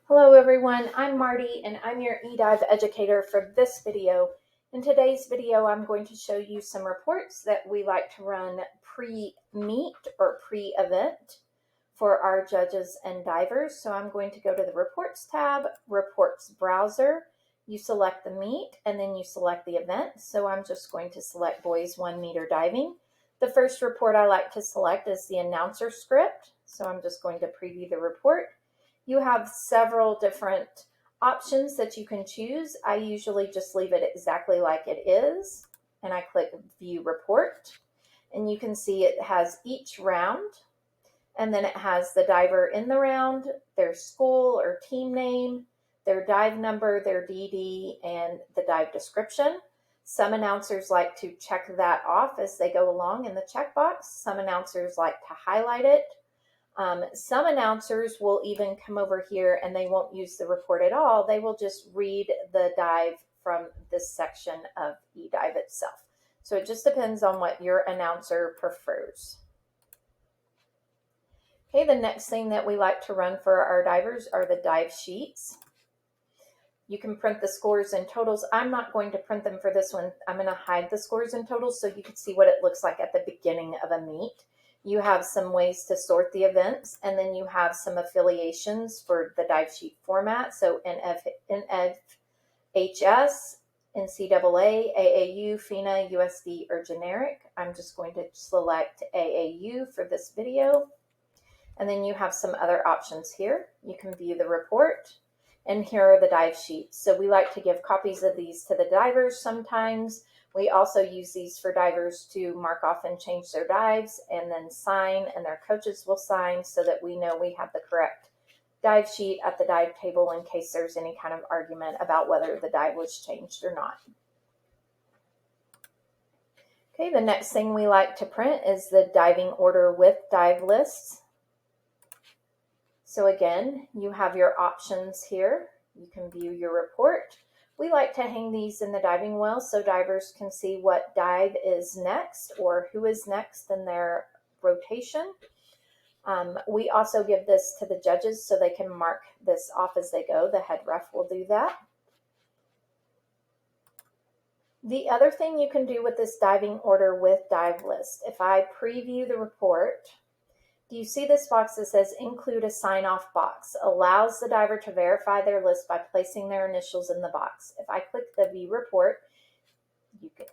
Hello everyone, I'm Marty and I'm your eDive educator for this video. In today's video, I'm going to show you some reports that we like to run pre-meet or pre-event for our judges and divers. So I'm going to go to the Reports tab, Reports Browser. You select the meet and then you select the event. So I'm just going to select Boys 1 meter diving. The first report I like to select is the announcer script. So I'm just going to preview the report. You have several different options that you can choose. I usually just leave it exactly like it is, and I click View Report, and you can see it has each round, and then it has the diver in the round, their school or team name, their dive number, their DD, and the dive description. Some announcers like to check that off as they go along in the checkbox. Some announcers like to highlight it. Some announcers will even come over here and they won't use the report at all. They will just read the dive from this section of eDive itself. So it just depends on what your announcer prefers. Okay, the next thing that we like to run for our divers are the dive sheets. You can print the scores and totals. I'm not going to print them for this one. I'm going to hide the scores and totals so you can see what it looks like at the beginning of a meet. You have some ways to sort the events, and then you have some affiliations for the dive sheet format. So NFHS, NCAA, AAU, FINA, USD, or generic. I'm just going to select AAU for this video. And then you have some other options here. You can view the report, and here are the dive sheets. So we like to give copies of these to the divers sometimes. We also use these for divers to mark off and change their dives and then sign, and their coaches will sign so that we know we have the correct dive sheet at the dive table in case there's any kind of argument about whether the dive was changed or not. Okay, the next thing we like to print is the diving order with dive lists. So again, you have your options here. You can view your report. We like to hang these in the diving well so divers can see what dive is next or who is next in their rotation. We also give this to the judges so they can mark this off as they go. The head ref will do that. The other thing you can do with this diving order with dive list, if I preview the report, do you see this box that says include a sign-off box? Allows the diver to verify their list by placing their initials in the box. If I click the view report, it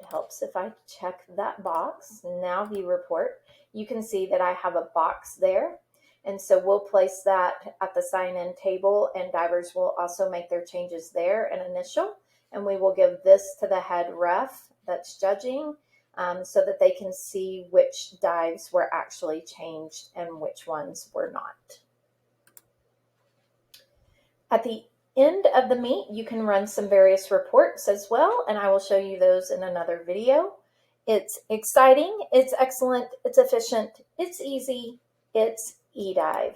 helps if I check that box. Now view report, you can see that I have a box there. And so we'll place that at the sign-in table, and divers will also make their changes there and initial. And we will give this to the head ref that's judging, so that they can see which dives were actually changed and which ones were not. At the end of the meet, you can run some various reports as well, and I will show you those in another video. It's exciting, it's excellent, it's efficient, it's easy, it's eDive.